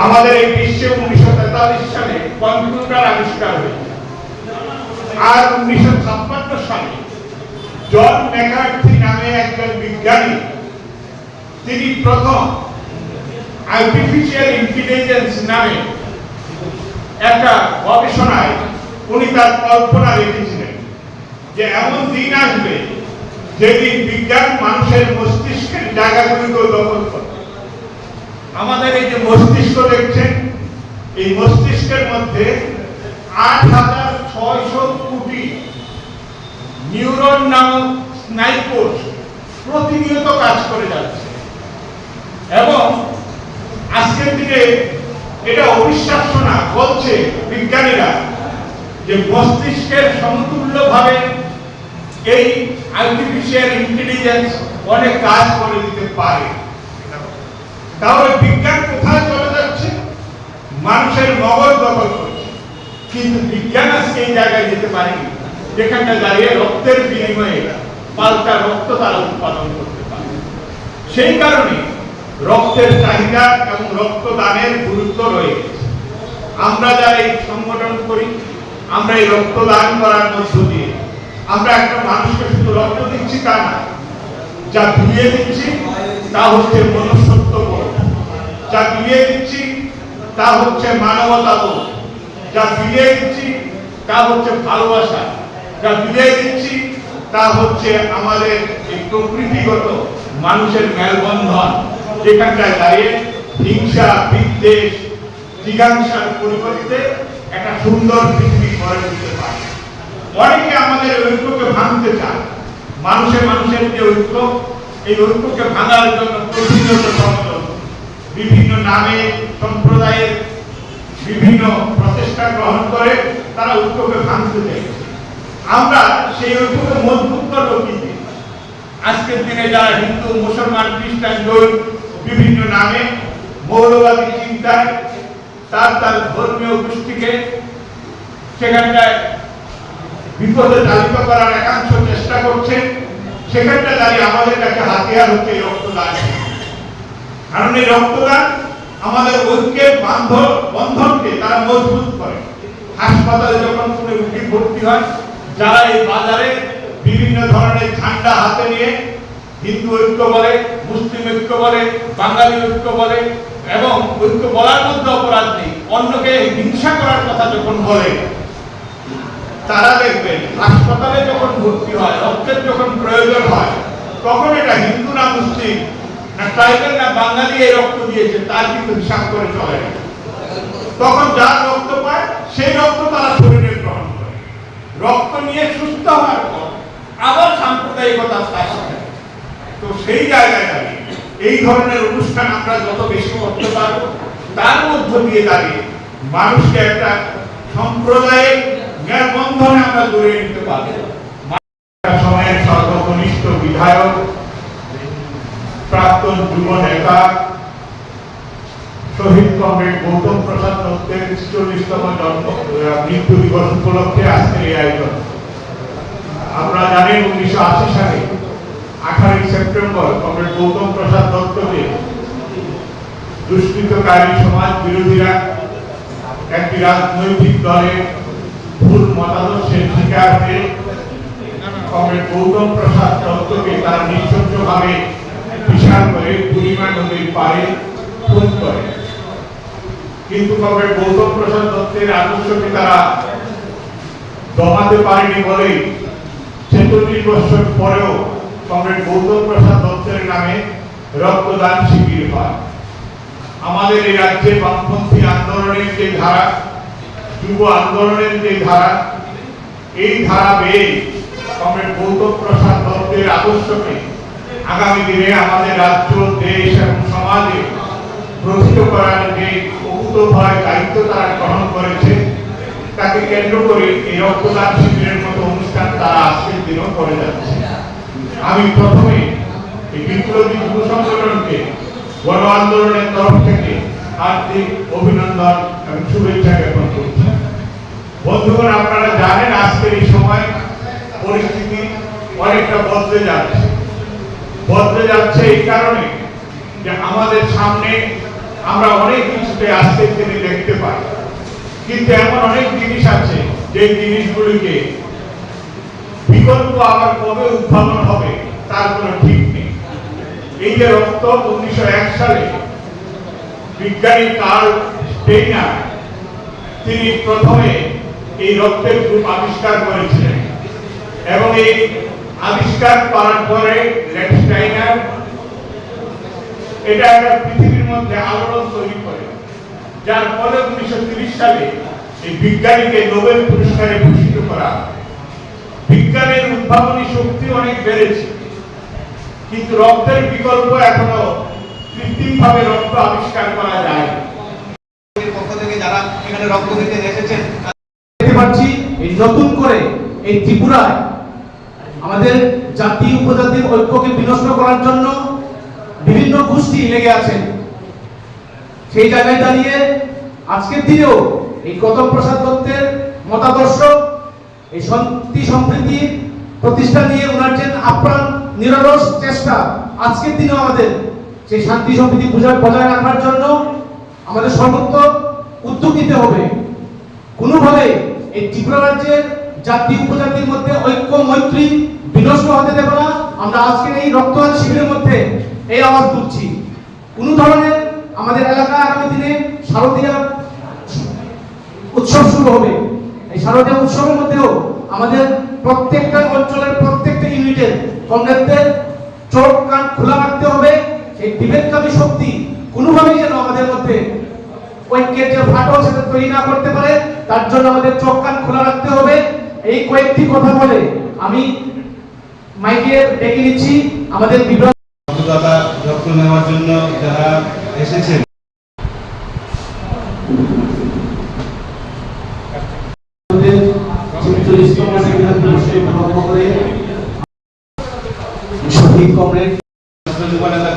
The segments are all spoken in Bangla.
আমাদের এই বিশ্বে 1943 সালে কম্পিউটার আবিষ্কার হয়েছে, আর 1956 সালে জন ম্যাকার্থি নামে একজন বিজ্ঞানী তিনি প্রথম আর্টিফিশিয়াল ইন্টেলিজেন্স নামে একটা গবেষণায় উনি তার কল্পনা রেখেছিলেন যে এমন দিন আসবে যেদিন বিজ্ঞান মানুষের মস্তিষ্কের জায়গাগুলিকে দখল করবে। আমাদের এই যে মস্তিষ্ক দেখছেন, এই মস্তিষ্কের মধ্যে 8600 কোটি নিউরন নামক স্নায়ুকোষ প্রতিনিয়ত কাজ করে যাচ্ছে, এবং আজকের দিনে এটা অবিশ্বাস্য না, বলছে বিজ্ঞানীরা যে মস্তিষ্কের সমতুল্যভাবে এই আর্টিফিশিয়াল ইন্টেলিজেন্স অনেক কাজ করে দিতে পারে। তাহলে বিজ্ঞান কোথায় চলে যাচ্ছে? মানুষের মগজ দখল করছে। কিন্তু বিজ্ঞান আজকে এই জায়গায় যেতে পারেনি যেখানটা দাঁড়িয়ে রক্তের বিনিময়ে পাল্টা রক্ত তারা উৎপাদন করতে পারে। সেই কারণে রক্তের চাহিদা এবং রক্তদানের গুরুত্ব রয়েছে। আমরা যারা এই সংগঠন করি, আমরা এই রক্তদান করার মধ্য দিয়ে আমরা একটা মানুষকে শুধু রক্ত দিচ্ছি তা না, যা বিলিয়ে দিচ্ছি তা হচ্ছে মনুষ্যত্ববোধ, যা বিলিয়ে দিচ্ছি তা হচ্ছে মানবতাবোধ, যা বিলিয়ে দিচ্ছি তা হচ্ছে ভালোবাসা, যা বিলিয়ে দিচ্ছি তা হচ্ছে আমাদের এই প্রকৃতিগত মানুষের মেলবন্ধন, যেখানটায় দাঁড়িয়ে হিংসা, বিদ্বেষ, জিজ্ঞাসার পরিবর্তে একটা সুন্দর পৃথিবী গড়ে তুলতে পারে। অনেকে আমাদের ঐক্যকে ভাঙতে চায়। মানুষের যে ঐক্য, এই ঐক্যকে ভাঙার জন্য প্রতিনিয়ত ষড়যন্ত্র, বিভিন্ন নামে সম্প্রদায়ের বিভিন্ন প্রচেষ্টা গ্রহণ করে তারা ঐক্যকে ভাঙতে চাইছে। আমরা সেই ঐক্যকে মজবুত করবো কি? আজকের দিনে যারা হিন্দু, মুসলমান, খ্রিস্টান, জৈন বিভিন্ন নামে মৌলবাদী চিন্তায় তার ধর্মীয় গোষ্ঠীকে সেখানটায় বিপদে চালিত করার একাংশ চেষ্টা করছে, সেখানটা দাঁড়িয়ে আমাদের কাছে হাতিয়ার হচ্ছে এই রক্তদান। কারণ এই রক্তদান আমাদের ঐক্যের বন্ধনকে তারা মজবুত করে। হাসপাতালে যখন কোনো রোগী ভর্তি হয়, যারা এই বাজারে বিভিন্ন ধরনের ঝান্ডা হাতে নিয়ে হিন্দু ঐক্য বলে, মুসলিম ঐক্য বলে, বাঙালি ঐক্য বলে, এবং ঐক্য বলার মধ্যে অপরাধ নেই, অন্যকে হিংসা করার কথা যখন বলে, তারা দেখবেন হাসপাতালে যখন ভর্তি হয়, রক্তের যখন প্রয়োজন হয়, তখন এটা হিন্দু না মুসলিম না ট্রাইবেল না বাঙালি এই রক্ত দিয়েছে তার কিন্তু হিসাব করে চলে না। তখন যার রক্ত পায় সেই রক্ত তারা শরীরে গ্রহণ করে, রক্ত নিয়ে সুস্থ হওয়ার পর আবার সাম্প্রদায়িকতার কাজ করে। তো সেই জায়গায় দাঁড়িয়ে এই ধরনের অনুষ্ঠান আমরা যত বেশি করতে পারবো, তার মধ্য দিয়ে দাঁড়িয়ে মানুষকে একটা সম্প্রদায়ের মেলবন্ধনে আমরা গড়ে নিতে পারবো। সময়ের সর্বকনিষ্ঠ বিধায়ক, প্রাক্তন যুব নেতা, শহীদ কমরেড গৌতম প্রসাদ দত্তের ৪৪তম মৃত্যু দিবস উপলক্ষে আজকের এই আয়োজন। আপনারা জানেন 1980 সালে 18 সেপ্টেম্বর কমরেড গৌতম প্রসাদ দত্তকে দুষ্কৃতকারী সমাজ বিরোধীরা একটি রাজনৈতিক দলের ভুল মতাদর্শের শিকার হয়ে কমরেড গৌতম প্রসাদ দত্তকে তারা নৃশংসভাবে বিশাল করে বুড়িমা নদীর পাড়ে খুন করে। কিন্তু কমরেড গৌতম প্রসাদ দত্তের আদর্শকে তারা দমাতে পারেনি বলে ৪৬ বছর পরেও কমরেড গৌতম প্রসাদ দত্তের নামে রক্তদান শিবির হয়। আমাদের এই রাজ্যে বামপন্থী আন্দোলনের যে ধারা, যুব আন্দোলনের যে ধারা, এই ধারা বেয়ে কমরেড গৌতম প্রসাদ দত্তের আদর্শকে আগামী দিনে আমাদের রাজ্য, দেশ এবং সমাজে প্রতিষ্ঠিত করার যে অকুতোভয় দায়িত্ব তারা গ্রহণ করেছে, তাকে কেন্দ্র করে এই রক্তদান শিবিরের মতো অনুষ্ঠান তারা আজকের দিনও করে যাচ্ছে। আমি প্রথমে এই বিপ্লবী যুব সংগঠনকে গণ আন্দোলনের তরফ থেকে হার্দিক অভিনন্দন এবং শুভেচ্ছা জ্ঞাপন করছি। বন্ধুগণ, আপনারা জানেন আজকের এই সময় পরিস্থিতি অনেকটা বদলে যাচ্ছে এই কারণে যে আমাদের সামনে আমরা অনেক কিছুতে আজকের দিনে দেখতে পাই, কিন্তু এমন অনেক জিনিস আছে যে জিনিসগুলিকে বিকল্প আবার কবে উদ্ভাবন হবে তার কোনো ঠিক নেই। এই যে রক্ত 1901 সালে বিজ্ঞানী কার্ল স্টেইনার তিনি প্রথমে এই রক্তের গ্রুপ আবিষ্কার করেছিলেন এবং এই আবিষ্কার করার পরে স্টেইনার এটা একটা পৃথিবীর মধ্যে আলোড়ন তৈরি করে, যার ফলে 1930 সালে এই বিজ্ঞানীকে নোবেল পুরস্কারে ভূষিত করা। বিজ্ঞানের উদ্ভাবনী শক্তি অনেক বেড়েছে, কিন্তু রক্তের বিকল্প এখনো কৃত্রিমভাবে রক্ত আবিষ্কার করা যায়। পক্ষ থেকে যারা এখানে রক্ত দিতে এসেছেন দেখতে পাচ্ছি এই নতুন করে এই ত্রিপুরায় আমাদের জাতি উপজাতির ঐক্যকে বিনষ্ট করার জন্য বিভিন্ন গোষ্ঠী লেগে আছেন। সেই জায়গায় দাঁড়িয়ে আজকের দিনেও এই গৌতম প্রসাদ দত্তের মতাদর্শ, এই শান্তি সম্প্রীতি প্রতিষ্ঠা নিয়ে ওনার যে আপ্রাণ নিরলস চেষ্টা, আজকের দিনেও আমাদের সেই শান্তি সম্প্রীতি বজায় রাখার জন্য আমাদের সর্বোচ্চ উদ্যোগ নিতে হবে। কোনোভাবে এই ত্রিপুরা রাজ্যের জাতি উপজাতির মধ্যে ঐক্য মৈত্রী বিনষ্ট হতে দেব না। আমরা আজকের এই রক্তদান শিবিরের মধ্যে এই আওয়াজ তুলছি। কোন ধরনের আমাদের এলাকায় আগামী দিনে শারদীয়া উৎসব শুরু হবে। এই শারদীয়া উৎসবের মধ্যেও আমাদের প্রত্যেকটা অঞ্চলের প্রত্যেকটা ইউনিটের কমরেডদের চোখ কান খোলা রাখতে হবে। সেই বিভেদকামী শক্তি কোনোভাবেই যেন আমাদের মধ্যে ঐক্যের যে ফাটল সেটা তৈরি না করতে পারে, তার জন্য আমাদের চোখ কান খোলা রাখতে হবে। এই কয়েকটি কথা বলে আমি মাইকে ডেকে নিচ্ছি আমাদের বিভাগ রক্তদাতা রক্ত নেওয়ার জন্য যারা এসেছেন। শহীদ কমরেড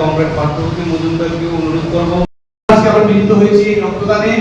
কমরেড পার্থপ্রতিম মজুমদারকে অনুরোধ করব। আজকে আমরা মিলিত হয়েছি এই রক্তদানে।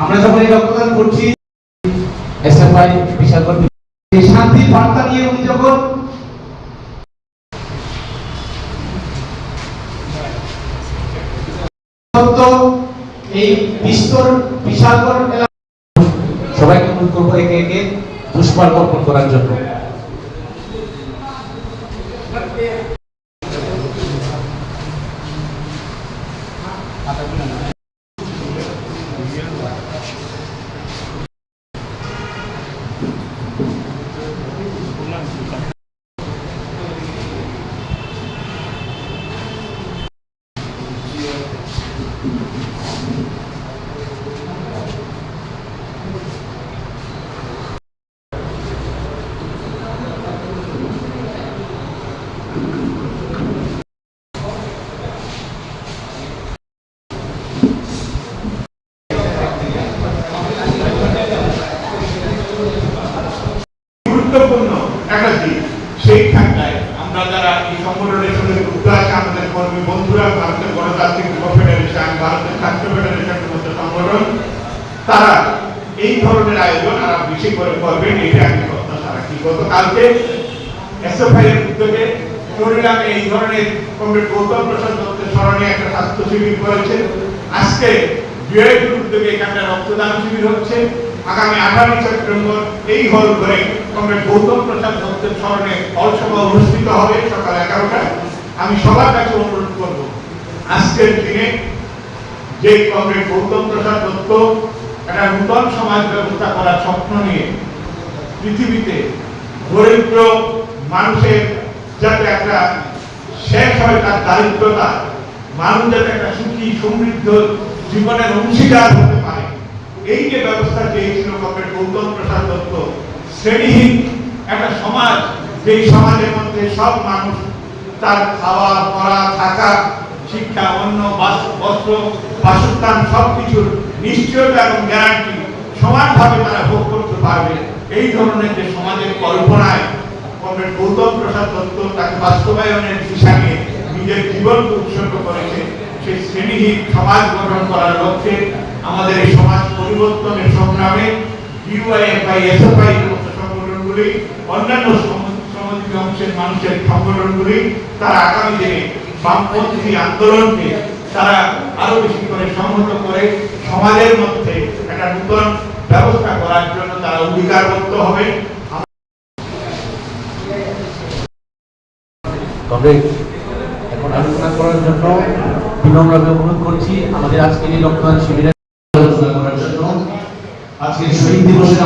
আমরা যখন এই রক্তদান করছি এসএফআই বিশাল এই শান্তির বার্তা নিয়ে উনি যখন এই বিস্তর বিশালগড় এলাকা সবাইকে অনুরোধ করবো একে একে পুষ্পার্ঘ অর্পণ করার জন্য। গুরুত্বপূর্ণ একটা দিক সেইখানটায় আমরা যারা এই সংগঠনের সঙ্গে যুক্ত আছে, আমাদের কর্মী বন্ধুরা, ভারতের গণতান্ত্রিক যুব ফেডারেশন, ভারতের ছাত্র ফেডারেশনের মতো সংগঠন, তারা এই ধরনের আয়োজন আর বেশি করে করবেন, এটা আমি প্রত্যাশা রাখি। গতকালকে এসএফআই এর উদ্যোগে চরিলামে এই ধরনের কমরেড গৌতম প্রসাদ দত্তের স্মরণে একটা স্বাস্থ্য শিবির করেছে। আজকে বিআইপির উদ্যোগে এখানে রক্তদান শিবির হচ্ছে। আগামী 18 সেপ্টেম্বর এই হল ঘরে কমরেড গৌতম প্রসাদ দত্তের স্মরণে হলসভা অনুষ্ঠিত হবে সকাল 11টায়। আমি সবার কাছে অনুরোধ করব, আজকের দিনে যে কমরেড গৌতম প্রসাদ দত্ত একটা নূতন সমাজ ব্যবস্থা করার স্বপ্ন নিয়ে পৃথিবীতে দরিদ্র মানুষের যাতে একটা শেষ হয়, তার দারিদ্রতা, মানুষ যাতে একটা সুখী সমৃদ্ধ জীবনের অংশীদার হতে পারে, এই যে ব্যবস্থা চেয়েছিল কমরেড গৌতম প্রসাদ দত্ত, শ্রেণীহীন একটা সমাজ, যেই সমাজের মধ্যে সব মানুষ তার খাওয়া পড়া থাকা শিক্ষা অন্য বস্ত্র বাসস্থান সবকিছুর নিশ্চয়তা এবং গ্যারান্টি সমানভাবে তারা ভোগ করতে পারবে, এই ধরনের যে সমাজের কল্পনায় কমরেড গৌতম প্রসাদ দত্ত তাকে বাস্তবায়নের দিশা নিয়ে নিজের জীবনকে উৎসর্গ করেছে, সেই শ্রেণীহীন সমাজ গঠন করার লক্ষ্যে আমাদের এই সমাজ পরিবর্তনের সংগ্রামে ইউআইএফআই, এসএফআই মতো সংগঠনগুলি, অন্যান্য শ্রমজীবী অংশের মানুষের সংগঠনগুলি তারা আগামী দিনে বামপন্থী আন্দোলনকে তারা আরো বেশি করে সংহত করে সমাজের মধ্যে একটা নতুন ব্যবস্থা করার জন্য তারা অঙ্গীকারবদ্ধ হবে। তবে এখন আলোচনা করার জন্য বিনম্রভাবে অনুরোধ করছি আমাদের আজকের এই রক্তদান শিবিরে আলোচনা করার জন্য আজকের শহীদ দিবসের